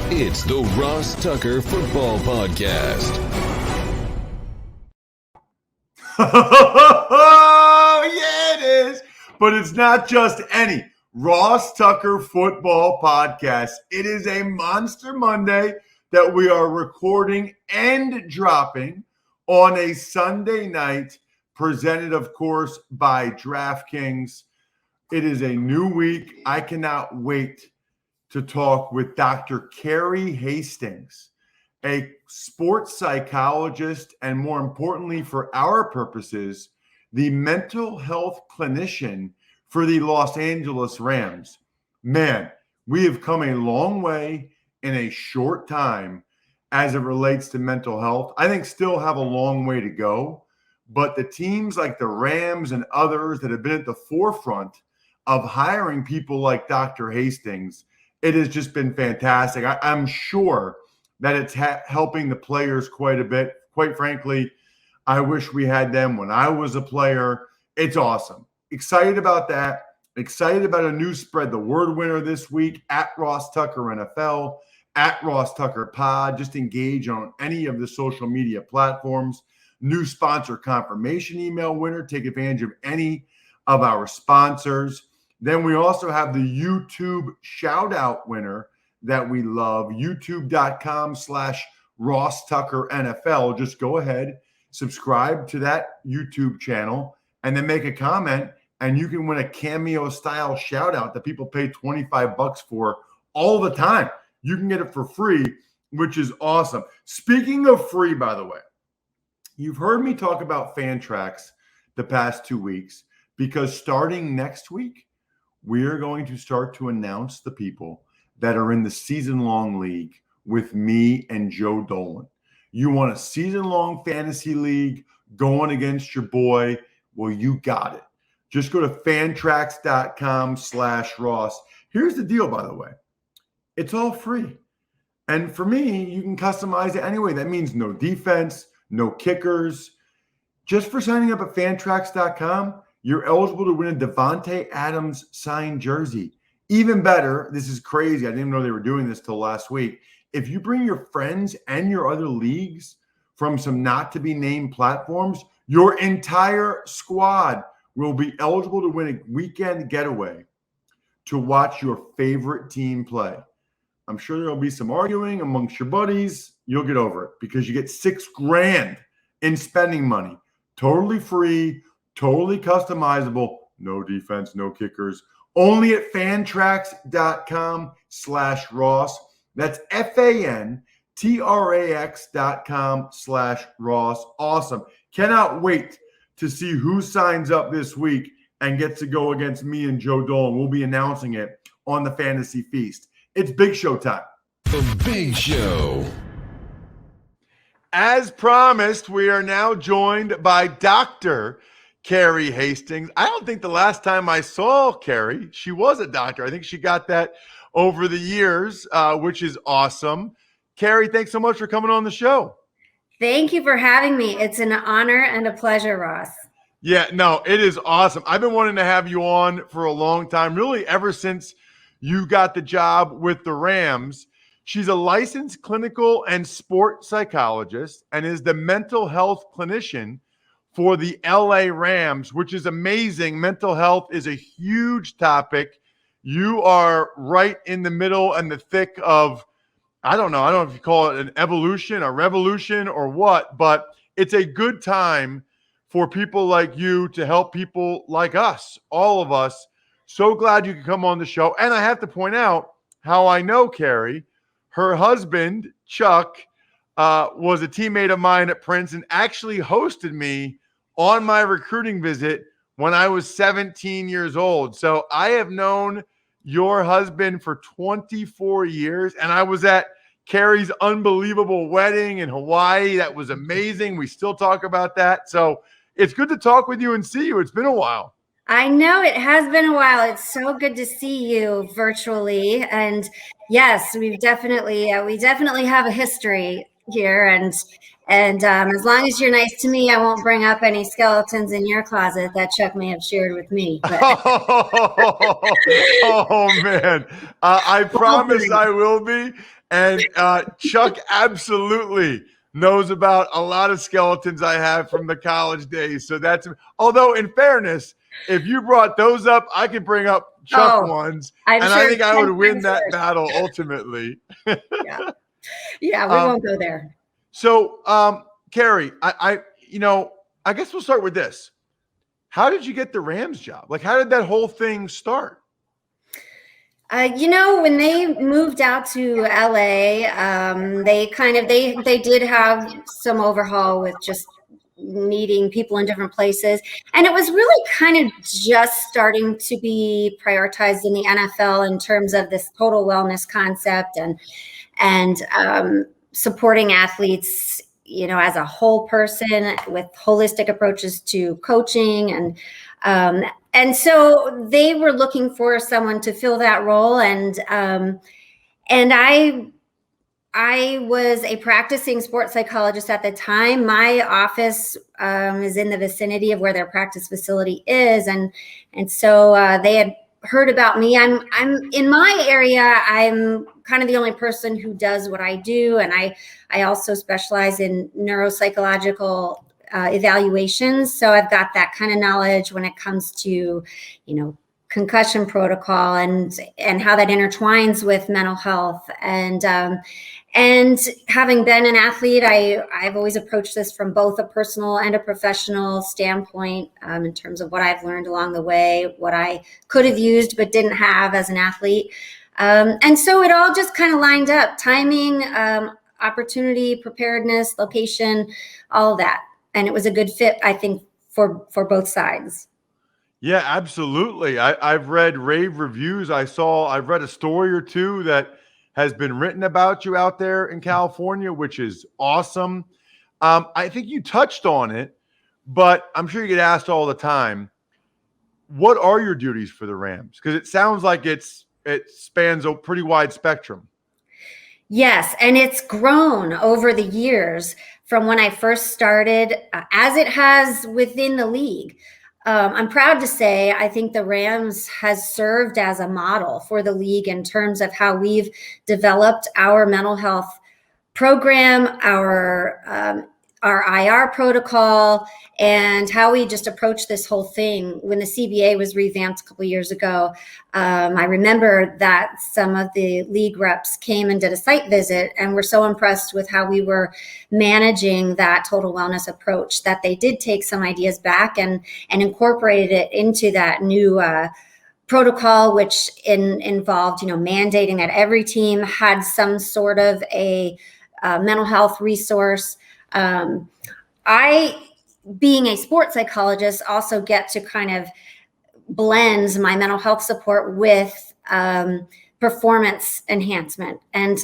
It's the Ross Tucker Football Podcast. Oh, yeah, it is. But it's not just any Ross Tucker Football Podcast. It is a Monster Monday that we are recording and dropping on a Sunday night, presented, of course, by DraftKings. It is a new week. I cannot wait to talk with Dr. Carrie Hastings, a sports psychologist, and more importantly, for our purposes, the mental health clinician for the Los Angeles Rams. Man, we have come a long way in a short time as it relates to mental health. I think still have a long way to go, but the teams like the Rams and others that have been at the forefront of hiring people like Dr. Hastings, it has just been fantastic. I'm sure that it's helping the players quite a bit. Quite frankly, I wish we had them when I was a player. It's awesome. Excited about that. Excited about a new Spread the Word winner this week at Ross Tucker NFL, at Ross Tucker Pod. Just engage on any of the social media platforms. New sponsor confirmation email winner. Take advantage of any of our sponsors. Then we also have the YouTube shout out winner that we love, youtube.com/Ross Tucker NFL. Just go ahead, subscribe to that YouTube channel, and then make a comment, and you can win a cameo style shout out that people pay $25 for all the time. You can get it for free, which is awesome. Speaking of free, by the way, you've heard me talk about Fantrax the past 2 weeks, because starting next week, we are going to start to announce the people that are in the season-long league with me and Joe Dolan. You want a season-long fantasy league going against your boy? Well, you got it. Just go to fantrax.com/Ross. Here's the deal, by the way. It's all free. And for me, you can customize it anyway. That means no defense, no kickers. Just for signing up at fantrax.com, you're eligible to win a Devontae Adams signed jersey. Even better, this is crazy. I didn't even know they were doing this till last week. If you bring your friends and your other leagues from some not-to-be-named platforms, your entire squad will be eligible to win a weekend getaway to watch your favorite team play. I'm sure there'll be some arguing amongst your buddies. You'll get over it because you get $6,000 in spending money. Totally free, totally customizable, no defense, no kickers. Only at fantrax.com/Ross. That's fantrax.com/Ross. Awesome. Cannot wait to see who signs up this week and gets to go against me and Joe Dolan. We'll be announcing it on the Fantasy Feast. It's Big Show time. The Big Show. As promised, we are now joined by Dr. Carrie Hastings. I don't think the last time I saw Carrie, she was a doctor. I think she got that over the years, which is awesome. Carrie, thanks so much for coming on the show. Thank you for having me. It's an honor and a pleasure, Ross. Yeah, no, it is awesome. I've been wanting to have you on for a long time, really ever since you got the job with the Rams. She's a licensed clinical and sport psychologist and is the mental health clinician for the LA Rams, which is amazing. Mental health is a huge topic. You are right in the middle and the thick of, I don't know if you call it an evolution, a revolution, or what, but it's a good time for people like you to help people like us, all of us. So glad you could come on the show. And I have to point out how I know Carrie. Her husband, Chuck, was a teammate of mine at Prince and actually hosted me on my recruiting visit when I was 17 years old. So I have known your husband for 24 years, and I was at Carrie's unbelievable wedding in Hawaii. That was amazing. We still talk about that. So it's good to talk with you and see you. It's been a while. I know it has been a while. It's so good to see you virtually. And yes, we definitely have a history here. And as long as you're nice to me, I won't bring up any skeletons in your closet that Chuck may have shared with me. But. Oh, man. I promise I will be. And Chuck absolutely knows about a lot of skeletons I have from the college days. So that's, although in fairness, if you brought those up, I could bring up Chuck ones. I'm and sure I think I would 10 win times that worse. battle ultimately. Yeah. Yeah, we won't go there. So, Carrie, I guess we'll start with this. How did you get the Rams job? Like, how did that whole thing start? When they moved out to LA, they did have some overhaul with just needing people in different places, and it was really kind of just starting to be prioritized in the NFL in terms of this total wellness concept and supporting athletes, as a whole person with holistic approaches to coaching and so they were looking for someone to fill that role, and I was a practicing sports psychologist at the time. My office is in the vicinity of where their practice facility is, and so they had heard about me. I'm in my area. I'm kind of the only person who does what I do, and I also specialize in neuropsychological evaluations. So I've got that kind of knowledge when it comes to, concussion protocol and how that intertwines with mental health. And having been an athlete, I've always approached this from both a personal and a professional standpoint in terms of what I've learned along the way, what I could have used but didn't have as an athlete. And so it all just kind of lined up: timing, opportunity, preparedness, location, all of that. And it was a good fit, I think, for both sides. Yeah, absolutely. I've read rave reviews. I've read a story or two that has been written about you out there in California, which is awesome. I think you touched on it, but I'm sure you get asked all the time, what are your duties for the Rams? Because it sounds like it spans a pretty wide spectrum. Yes, and it's grown over the years from when I first started, as it has within the league. I'm proud to say I think the Rams has served as a model for the league in terms of how we've developed our mental health program, our IR protocol, and how we just approach this whole thing. When the CBA was revamped a couple of years ago, I remember that some of the league reps came and did a site visit and were so impressed with how we were managing that total wellness approach that they did take some ideas back and incorporated it into that new protocol, which involved, mandating that every team had some sort of a mental health resource. I, being a sports psychologist, also get to kind of blend my mental health support with performance enhancement. And,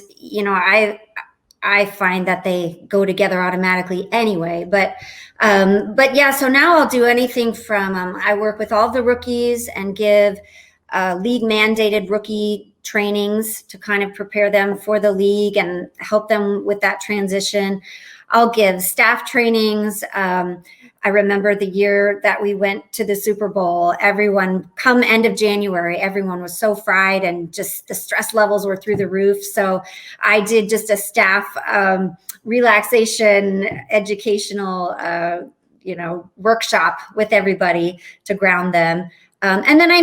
I find that they go together automatically anyway. But yeah, so now I'll do anything from, I work with all the rookies and give league mandated rookie trainings to kind of prepare them for the league and help them with that transition. I'll give staff trainings. I remember the year that we went to the Super Bowl, everyone, come end of January, everyone was so fried and just the stress levels were through the roof. So I did just a staff relaxation, educational, workshop with everybody to ground them. And then I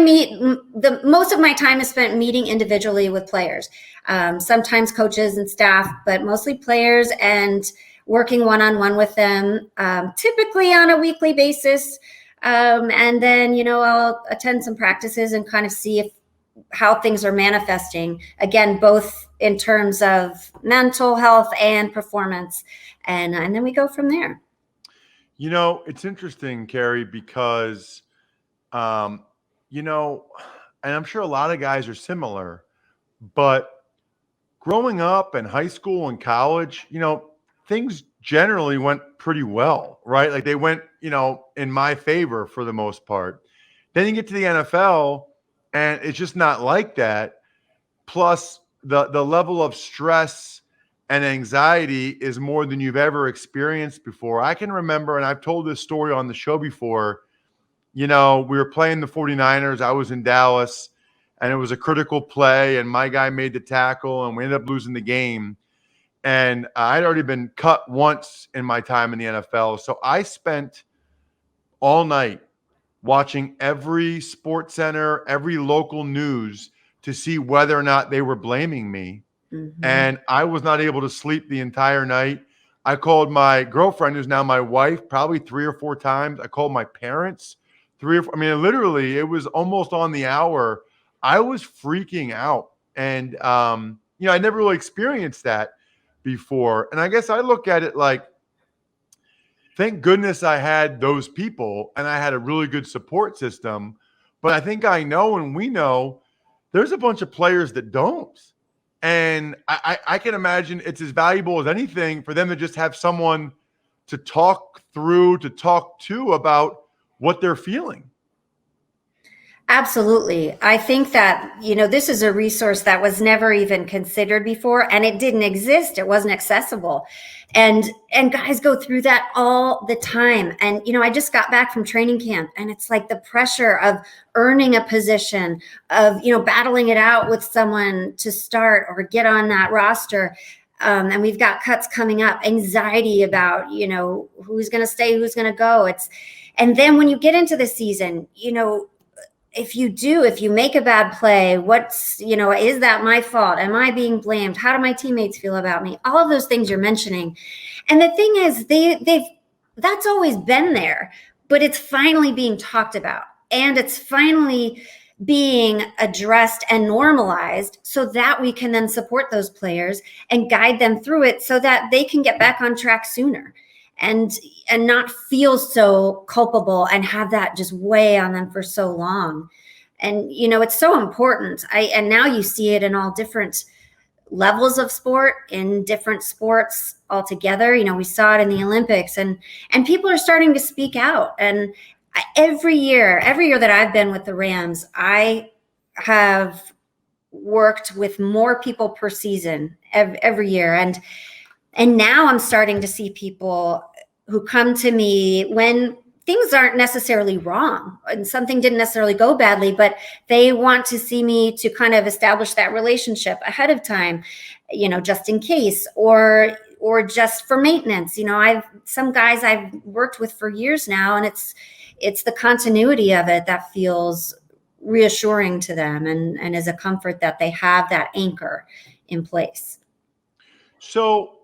most of my time is spent meeting individually with players, sometimes coaches and staff, but mostly players, and working one-on-one with them, typically on a weekly basis. And then, I'll attend some practices and kind of see how things are manifesting, again, both in terms of mental health and performance. And then we go from there. It's interesting, Carrie, because, and I'm sure a lot of guys are similar, but growing up in high school and college, things generally went pretty well, right? Like they went, in my favor for the most part. Then you get to the NFL and it's just not like that. Plus the level of stress and anxiety is more than you've ever experienced before. I can remember, and I've told this story on the show before, we were playing the 49ers. I was in Dallas and it was a critical play, and my guy made the tackle, and we ended up losing the game. And I'd already been cut once in my time in the NFL. So I spent all night watching every sports center, every local news to see whether or not they were blaming me. Mm-hmm. And I was not able to sleep the entire night. I called my girlfriend, who's now my wife, probably 3 or 4 times. I called my parents 3 or 4. I mean, literally, it was almost on the hour. I was freaking out. And, I never really experienced that before. And I guess I look at it like, thank goodness I had those people and I had a really good support system. But I think I know, and we know, there's a bunch of players that don't. And I can imagine it's as valuable as anything for them to just have someone to talk to about what they're feeling. Absolutely. I think that, this is a resource that was never even considered before, and it didn't exist. It wasn't accessible. And guys go through that all the time. And, I just got back from training camp, and it's like the pressure of earning a position, of, battling it out with someone to start or get on that roster. And we've got cuts coming up, anxiety about, who's going to stay, who's going to go. And then when you get into the season, if you make a bad play, is that my fault? Am I being blamed? How do my teammates feel about me? All of those things you're mentioning. And the thing is, that's always been there, but it's finally being talked about, and it's finally being addressed and normalized so that we can then support those players and guide them through it so that they can get back on track sooner. And not feel so culpable and have that just weigh on them for so long. And, it's so important. And now you see it in all different levels of sport, in different sports altogether. We saw it in the Olympics, and people are starting to speak out. And every year that I've been with the Rams, I have worked with more people per season every year. And now I'm starting to see people who come to me when things aren't necessarily wrong and something didn't necessarily go badly, but they want to see me to kind of establish that relationship ahead of time, just in case, or just for maintenance. Some guys I've worked with for years now, and it's the continuity of it that feels reassuring to them and is a comfort that they have that anchor in place. So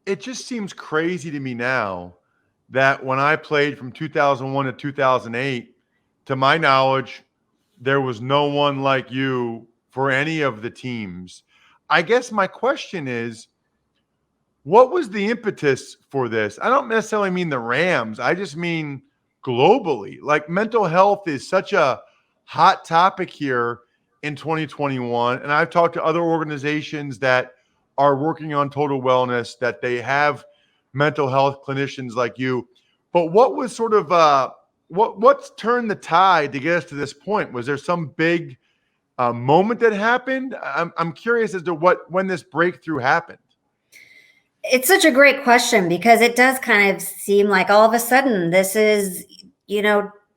it just seems crazy to me now that when I played from 2001 to 2008, to my knowledge, there was no one like you for any of the teams. I guess my question is, what was the impetus for this? I don't necessarily mean the Rams. I just mean globally. Like, mental health is such a hot topic here in 2021. And I've talked to other organizations that are working on total wellness, that they have mental health clinicians like you. But what was sort of what's turned the tide to get us to this point? Was there some big moment that happened? I'm curious as to when this breakthrough happened. It's such a great question, because it does kind of seem like all of a sudden this is,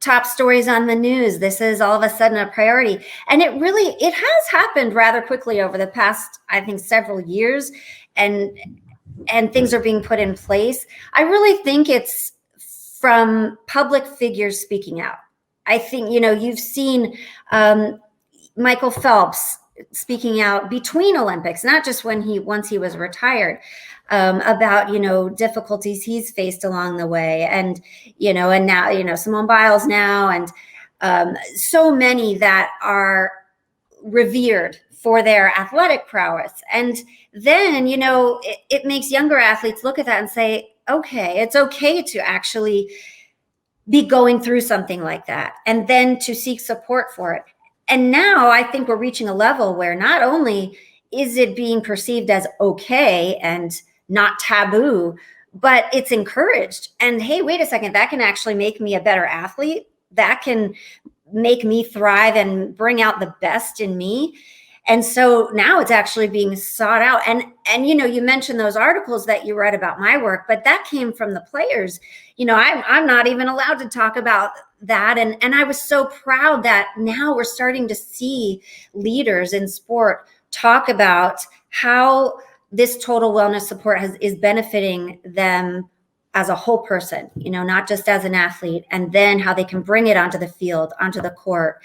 top stories on the news. This is all of a sudden a priority. And it has happened rather quickly over the past, I think, several years, and things are being put in place. I really think it's from public figures speaking out. I think, you've seen Michael Phelps speaking out between Olympics, not just once he was retired, about, difficulties he's faced along the way. And, and now, Simone Biles now, and so many that are revered for their athletic prowess. And then, it makes younger athletes look at that and say, okay, it's okay to actually be going through something like that, and then to seek support for it. And now I think we're reaching a level where not only is it being perceived as okay and not taboo, but it's encouraged. And hey, wait a second, that can actually make me a better athlete. That can make me thrive and bring out the best in me. And so now it's actually being sought out. And you mentioned those articles that you read about my work, but that came from the players. I'm not even allowed to talk about that. And I was so proud that now we're starting to see leaders in sport talk about how this total wellness support is benefiting them as a whole person, not just as an athlete, and then how they can bring it onto the field, onto the court.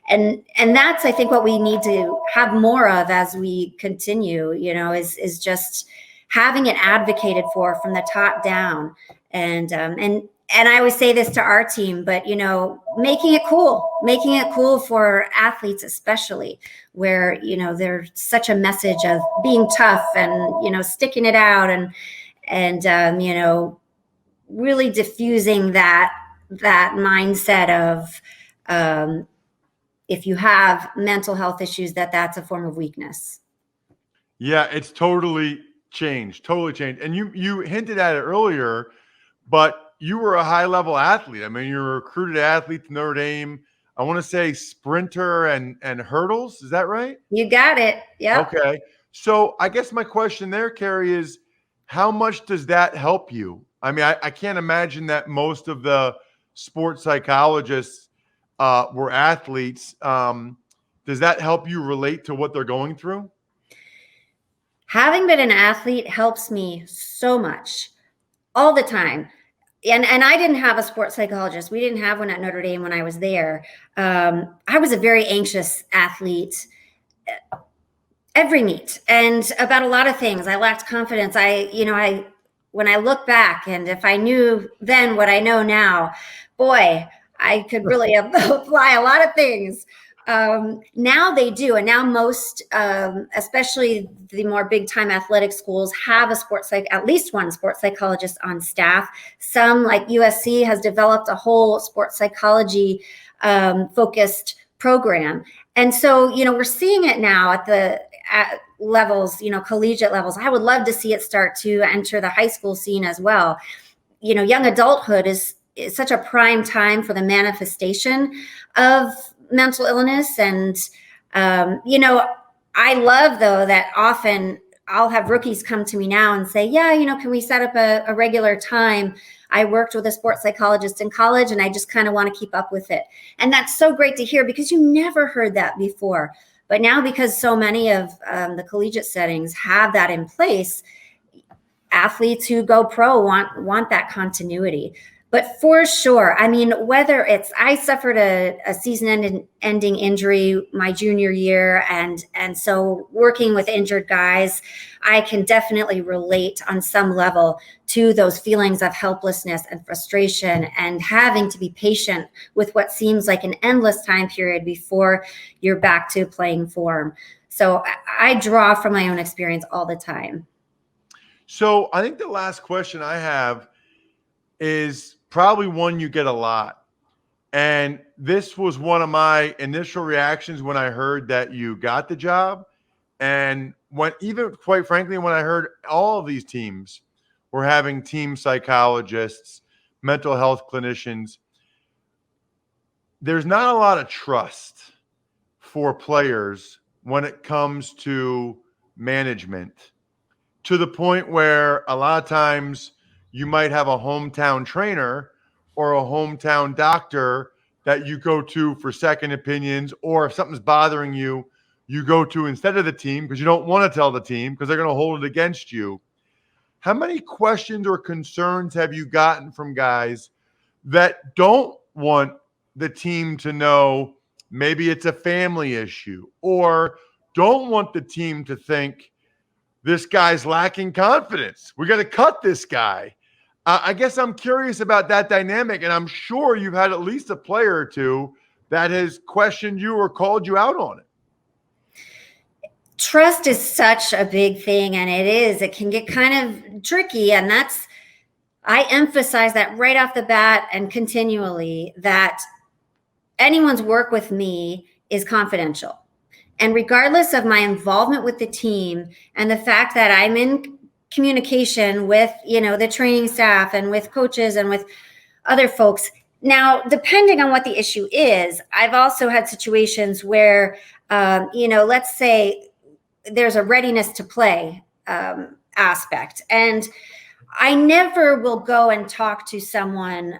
And that's, I think, what we need to have more of as we continue, is just having it advocated for from the top down. And I always say this to our team, but, making it cool for athletes, especially where, there's such a message of being tough and, sticking it out and really diffusing that mindset of, if you have mental health issues, that's a form of weakness. Yeah, it's totally changed. And you hinted at it earlier, but you were a high-level athlete. I mean, you're a recruited athlete to Notre Dame. I want to say sprinter and hurdles. Is that right? You got it. Yeah. Okay. So I guess my question there, Carrie, is how much does that help you? I mean, I can't imagine that most of the sports psychologists were athletes. Does that help you relate to what they're going through? Having been an athlete helps me so much all the time. And I didn't have a sports psychologist. We didn't have one at Notre Dame when I was there. I was a very anxious athlete every meet and about a lot of things. I lacked confidence. When I look back, and if I knew then what I know now, boy, I could really apply a lot of things. Now they do. And now most, especially the more big time athletic schools, have at least one sports psychologist on staff. Some, like USC, has developed a whole sports psychology focused program. And so, we're seeing it now at levels, collegiate levels. I would love to see it start to enter the high school scene as well. Young adulthood is such a prime time for the manifestation of mental illness. And, I love, though, that often I'll have rookies come to me now and say, yeah, can we set up a regular time? I worked with a sports psychologist in college and I just kind of want to keep up with it. And that's so great to hear, because you never heard that before. But now, because so many of the collegiate settings have that in place, athletes who go pro want that continuity. But for sure, I mean, whether I suffered a season-ending injury my junior year, and so working with injured guys, I can definitely relate on some level to those feelings of helplessness and frustration and having to be patient with what seems like an endless time period before you're back to playing form. So I draw from my own experience all the time. So I think the last question I have is probably one you get a lot. And this was one of my initial reactions when I heard that you got the job. And quite frankly, when I heard all of these teams were having team psychologists, mental health clinicians, there's not a lot of trust for players when it comes to management, to the point where a lot of times you might have a hometown trainer or a hometown doctor that you go to for second opinions, or if something's bothering you, you go to instead of the team because you don't want to tell the team because they're going to hold it against you. How many questions or concerns have you gotten from guys that don't want the team to know maybe it's a family issue, or don't want the team to think this guy's lacking confidence, we got to cut this guy? I guess I'm curious about that dynamic, and I'm sure you've had at least a player or two that has questioned you or called you out on it. Trust is such a big thing, and it can get kind of tricky. And I emphasize that right off the bat and continually, that anyone's work with me is confidential. And regardless of my involvement with the team and the fact that I'm in communication with, the training staff and with coaches and with other folks. Now, depending on what the issue is, I've also had situations where, let's say there's a readiness to play aspect. And I never will go and talk to someone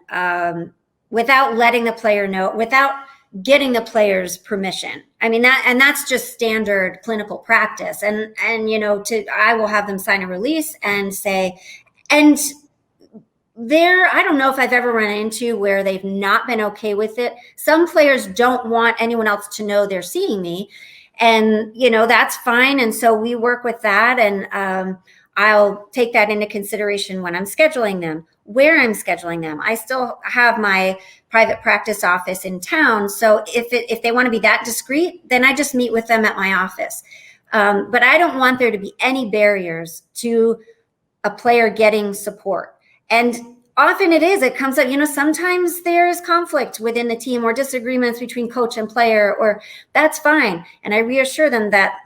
without letting the player know, without getting the player's permission. I mean, that's just standard clinical practice. And I will have them sign a release and say, and I don't know if I've ever run into where they've not been okay with it. Some players don't want anyone else to know they're seeing me, and that's fine. And so we work with that, and I'll take that into consideration when I'm scheduling them, where I'm scheduling them. I still have my private practice office in town, so if they want to be that discreet, then I just meet with them at my office. But I don't want there to be any barriers to a player getting support. And often it comes up, sometimes there's conflict within the team or disagreements between coach and player, or that's fine. And I reassure them that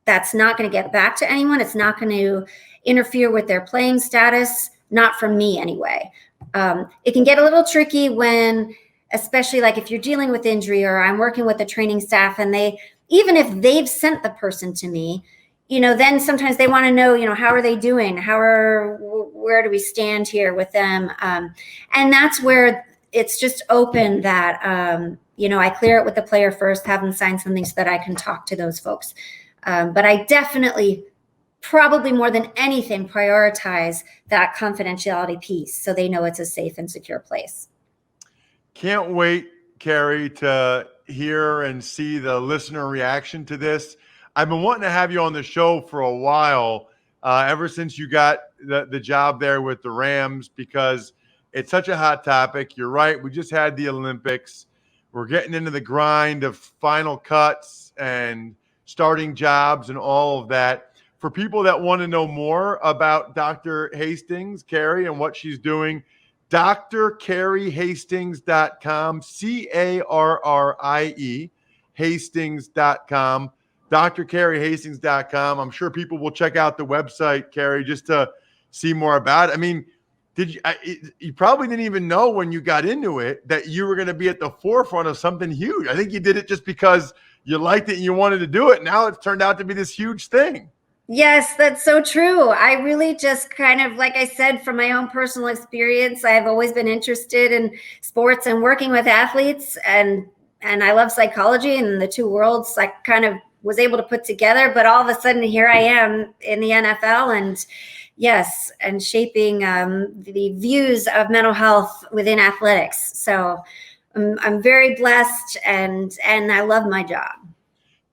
that's not going to get back to anyone. It's not going to interfere with their playing status, not from me anyway. It can get a little tricky when, especially like if you're dealing with injury or I'm working with the training staff and even if they've sent the person to me, then sometimes they want to know, how are they doing? Where do we stand here with them? And that's where it's just open that, I clear it with the player first, have them sign something so that I can talk to those folks. But I definitely, probably more than anything, prioritize that confidentiality piece so they know it's a safe and secure place. Can't wait, Carrie, to hear and see the listener reaction to this. I've been wanting to have you on the show for a while, ever since you got the job there with the Rams, because it's such a hot topic. You're right. We just had the Olympics. We're getting into the grind of final cuts and starting jobs and all of that. For people that want to know more about Dr. Hastings, Carrie, and what she's doing, drcarriehastings.com, Carrie, Hastings.com. drcarriehastings.com. I'm sure people will check out the website, Carrie, just to see more about it. I mean, you probably didn't even know when you got into it that you were going to be at the forefront of something huge. I think you did it just because you liked it and you wanted to do it. Now it's turned out to be this huge thing. Yes, that's so true. I really just kind of, like I said, from my own personal experience, I've always been interested in sports and working with athletes, and I love psychology, and the two worlds I kind of was able to put together. But all of a sudden, here I am in the NFL, and yes, and shaping the views of mental health within athletics. So I'm very blessed, and I love my job.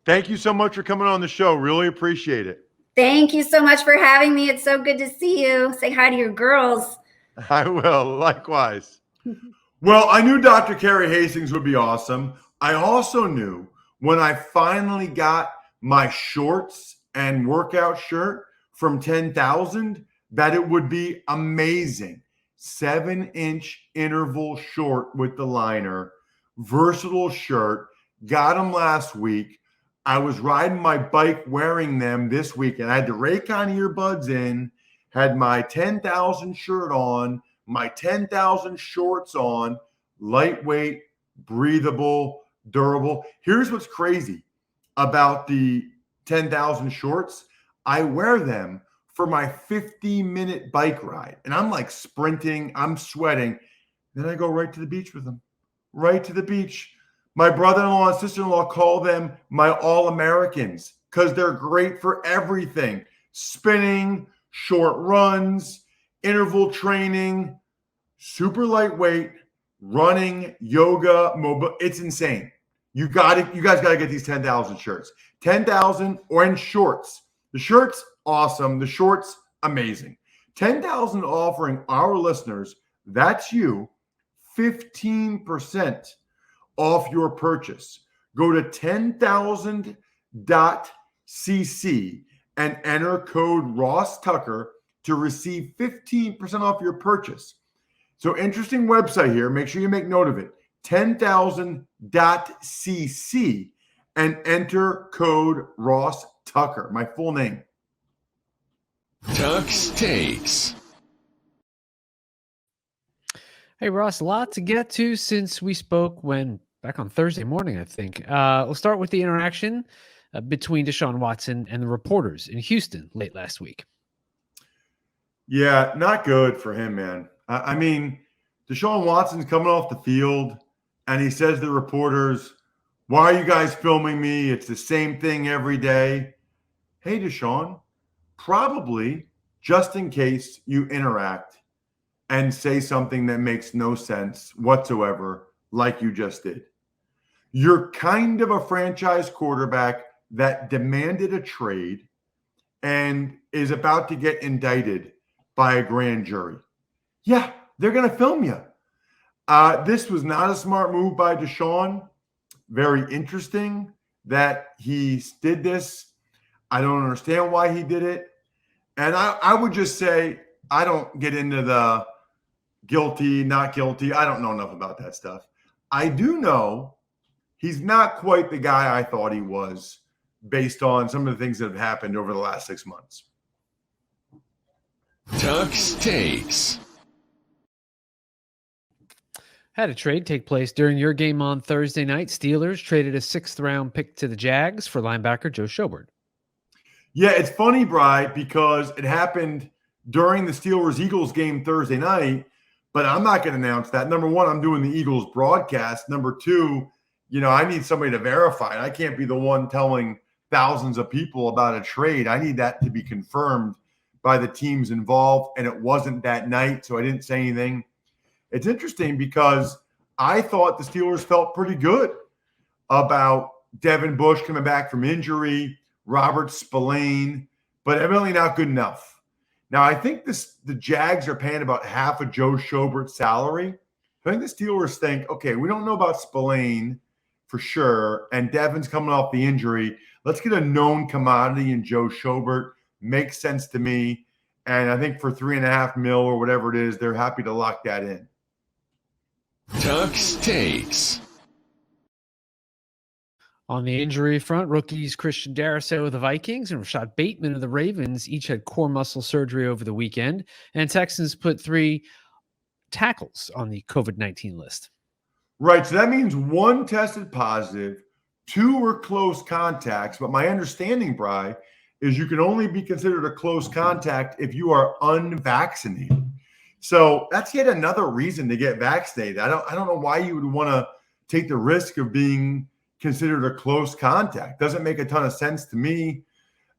Thank you so much for coming on the show. Really appreciate it. Thank you so much for having me. It's so good to see you. Say hi to your girls. I will. Likewise. Well, I knew Dr. Carrie Hastings would be awesome. I also knew when I finally got my shorts and workout shirt from 10,000 that it would be amazing. 7-inch interval short with the liner, versatile shirt. Got them last week. I was riding my bike wearing them this week, and I had the Raycon earbuds in, had my 10,000 shirt on, my 10,000 shorts on, lightweight, breathable, durable. Here's what's crazy about the 10,000 shorts. I wear them for my 50-minute bike ride, and I'm like sprinting, I'm sweating. Then I go right to the beach with them, right to the beach. My brother-in-law and sister-in-law call them my All-Americans because they're great for everything. Spinning, short runs, interval training, super lightweight, running, yoga, mobile. It's insane. You guys got to get these 10,000 shirts. 10,000 or in shorts. The shirts, awesome. The shorts, amazing. 10,000 offering our listeners, that's you, 15% off your purchase. Go to 10,000.cc and enter code Ross Tucker to receive 15% off your purchase. So interesting website here. Make sure you make note of it. 10,000.cc and enter code Ross Tucker, my full name. Tuck's Takes. Hey, Ross, a lot to get to since we spoke back on Thursday morning, I think. We'll start with the interaction between Deshaun Watson and the reporters in Houston late last week. Yeah, not good for him, man. I mean, Deshaun Watson's coming off the field, and he says to the reporters, "Why are you guys filming me? It's the same thing every day." Hey, Deshaun, probably just in case you interact and say something that makes no sense whatsoever, like you just did. You're kind of a franchise quarterback that demanded a trade and is about to get indicted by a grand jury. Yeah, they're going to film you. This was not a smart move by Deshaun. Very interesting that he did this. I don't understand why he did it. And I would just say, I don't get into the guilty, not guilty. I don't know enough about that stuff. I do know he's not quite the guy I thought he was based on some of the things that have happened over the last 6 months. Tuck's Takes. Had a trade take place during your game on Thursday night. Steelers traded a 6th-round pick to the Jags for linebacker Joe Schobert. Yeah, it's funny, Bri, because it happened during the Steelers-Eagles game Thursday night, but I'm not going to announce that. Number one, I'm doing the Eagles broadcast. Number two, I need somebody to verify it. I can't be the one telling thousands of people about a trade. I need that to be confirmed by the teams involved, and it wasn't that night, so I didn't say anything. It's interesting because I thought the Steelers felt pretty good about Devin Bush coming back from injury, Robert Spillane, but evidently not good enough. Now, I think the Jags are paying about half of Joe Schobert's salary. I think the Steelers think, okay, we don't know about Spillane for sure, and Devin's coming off the injury. Let's get a known commodity in Joe Schobert. Makes sense to me. And I think for $3.5 million or whatever it is, they're happy to lock that in. Tuck's Takes. On the injury front, rookies Christian Darrisaw of the Vikings and Rashad Bateman of the Ravens each had core muscle surgery over the weekend, and Texans put 3 tackles on the COVID-19 list. Right, so that means 1 tested positive, 2 were close contacts, but my understanding, Bri, is you can only be considered a close contact if you are unvaccinated. So that's yet another reason to get vaccinated. I don't know why you would want to take the risk of being considered a close contact. Doesn't make a ton of sense to me.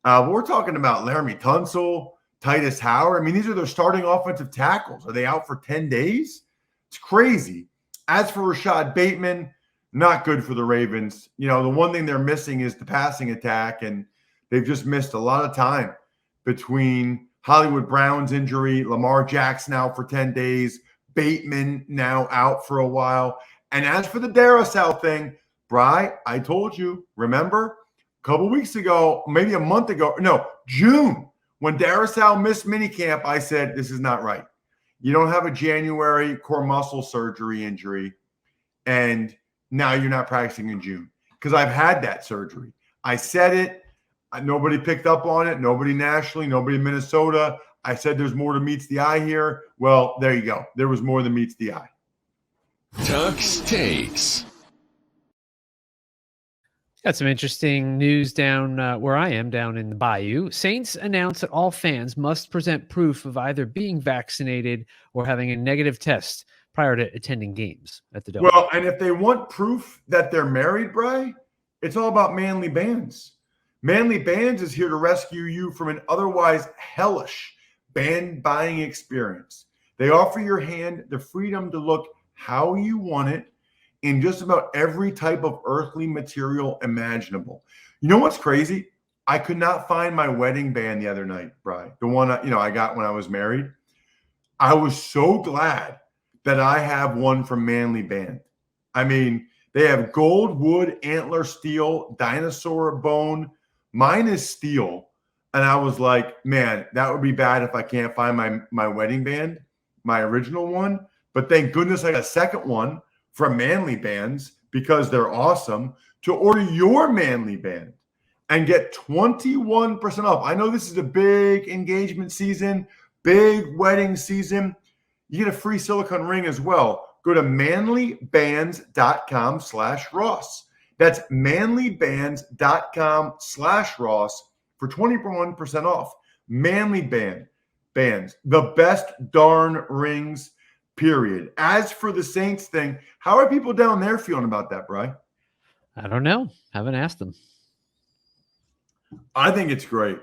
We're talking about Laramie Tunsil, Titus Howard. I mean, these are their starting offensive tackles. Are they out for 10 days? It's crazy. As for Rashad Bateman, not good for the Ravens. The one thing they're missing is the passing attack, and they've just missed a lot of time between Hollywood Brown's injury, Lamar Jackson out for 10 days, Bateman now out for a while. And as for the Darrisaw thing, Bri, I told you, remember, a couple weeks ago, maybe a month ago, no, June, when Darrisaw missed minicamp, I said, this is not right. You don't have a January core muscle surgery injury, and now you're not practicing in June. Because I've had that surgery. I said it. Nobody picked up on it. Nobody nationally, nobody in Minnesota. I said there's more than meets the eye here. Well, there you go. There was more than meets the eye. Tuck's Takes. Got some interesting news down where I am, down in the Bayou. Saints announced that all fans must present proof of either being vaccinated or having a negative test prior to attending games at the Dome. Well, and if they want proof that they're married, Bri, it's all about Manly Bands. Manly Bands is here to rescue you from an otherwise hellish band buying experience. They offer your hand the freedom to look how you want it in just about every type of earthly material imaginable. You know what's crazy? I could not find my wedding band the other night, Bri. The one I got when I was married. I was so glad that I have one from Manly Band. I mean, they have gold, wood, antler, steel, dinosaur bone. Mine is steel. And I was like, man, that would be bad if I can't find my wedding band, my original one. But thank goodness I got a second one from Manly Bands because they're awesome. To order your Manly Band and get 21% off. I know this is a big engagement season, big wedding season. You get a free silicone ring as well. Go to manlybands.com/Ross. That's manlybands.com/Ross for 21% off. Manly Bands, the best darn rings, period. As for the Saints thing, how are people down there feeling about that, Bri? I don't know. Haven't asked them. I think it's great,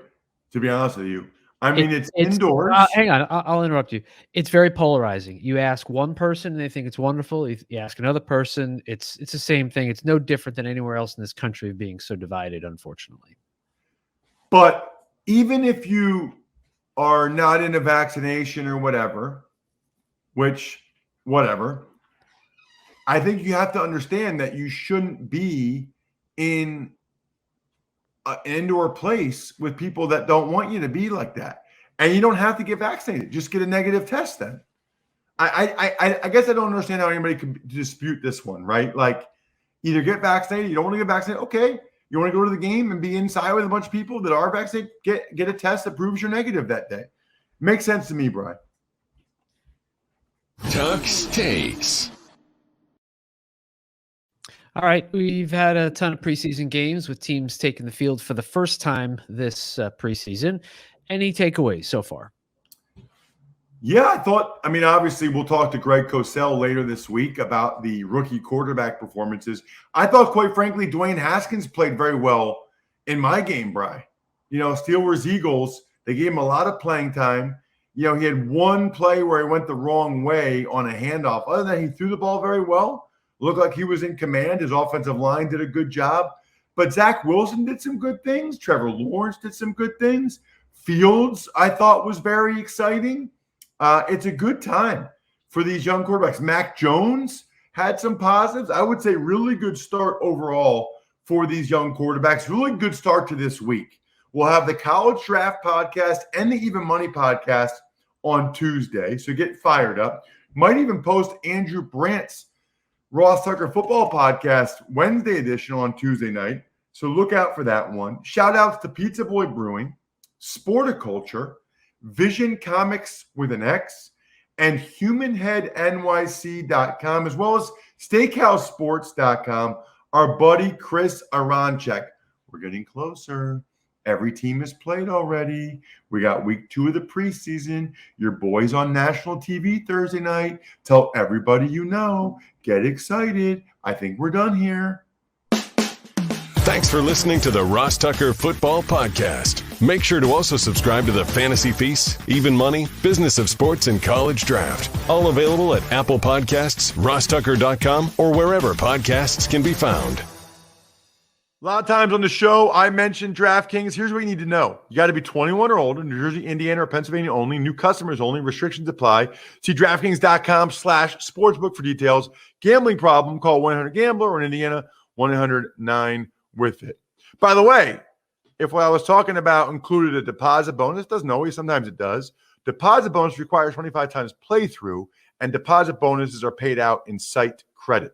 to be honest with you. I mean, it's indoors. Hang on. I'll interrupt you. It's very polarizing. You ask one person and they think it's wonderful. You ask another person, it's the same thing. It's no different than anywhere else in this country being so divided, unfortunately. But even if you are not in a vaccination or whatever, I think you have to understand that you shouldn't be in an indoor place with people that don't want you to be like that. And you don't have to get vaccinated. Just get a negative test then. I guess I don't understand how anybody could dispute this one, right? Like, either get vaccinated, you don't want to get vaccinated, okay. You want to go to the game and be inside with a bunch of people that are vaccinated, get a test that proves you're negative that day. Makes sense to me, Brian. Tuck's Takes. All right, we've had a ton of preseason games with teams taking the field for the first time this preseason. Any takeaways so far? Yeah, obviously we'll talk to Greg Cosell later this week about the rookie quarterback performances. I thought, quite frankly, Dwayne Haskins played very well in my game, Bri. Steelers Eagles, they gave him a lot of playing time. He had one play where he went the wrong way on a handoff. Other than that, he threw the ball very well. Looked like he was in command. His offensive line did a good job. But Zach Wilson did some good things. Trevor Lawrence did some good things. Fields, I thought, was very exciting. It's a good time for these young quarterbacks. Mac Jones had some positives. I would say really good start overall for these young quarterbacks. Really good start to this week. We'll have the College Draft podcast and the Even Money podcast on Tuesday, so get fired up. Might even post Andrew Brandt's Ross Tucker Football Podcast Wednesday edition on Tuesday night, so look out for that one. Shout outs to Pizza Boy Brewing, Sporticulture, Vision Comics with an X, and HumanHeadNYC.com, as well as SteakhouseSports.com. Our buddy Chris Aronchek. We're getting closer. Every team has played already. We got week 2 of the preseason. Your boys on national TV Thursday night. Tell everybody you know. Get excited. I think we're done here. Thanks for listening to the Ross Tucker Football Podcast. Make sure to also subscribe to the Fantasy Feast, Even Money, Business of Sports, and College Draft. All available at Apple Podcasts, rosstucker.com, or wherever podcasts can be found. A lot of times on the show, I mentioned DraftKings. Here's what you need to know. You got to be 21 or older, New Jersey, Indiana, or Pennsylvania only. New customers only. Restrictions apply. See DraftKings.com/sportsbook for details. Gambling problem, call 1-800-GAMBLER, or in Indiana, 1-800-9-WITH-IT. By the way, if what I was talking about included a deposit bonus, doesn't always, sometimes it does. Deposit bonus requires 25 times playthrough, and deposit bonuses are paid out in site credit.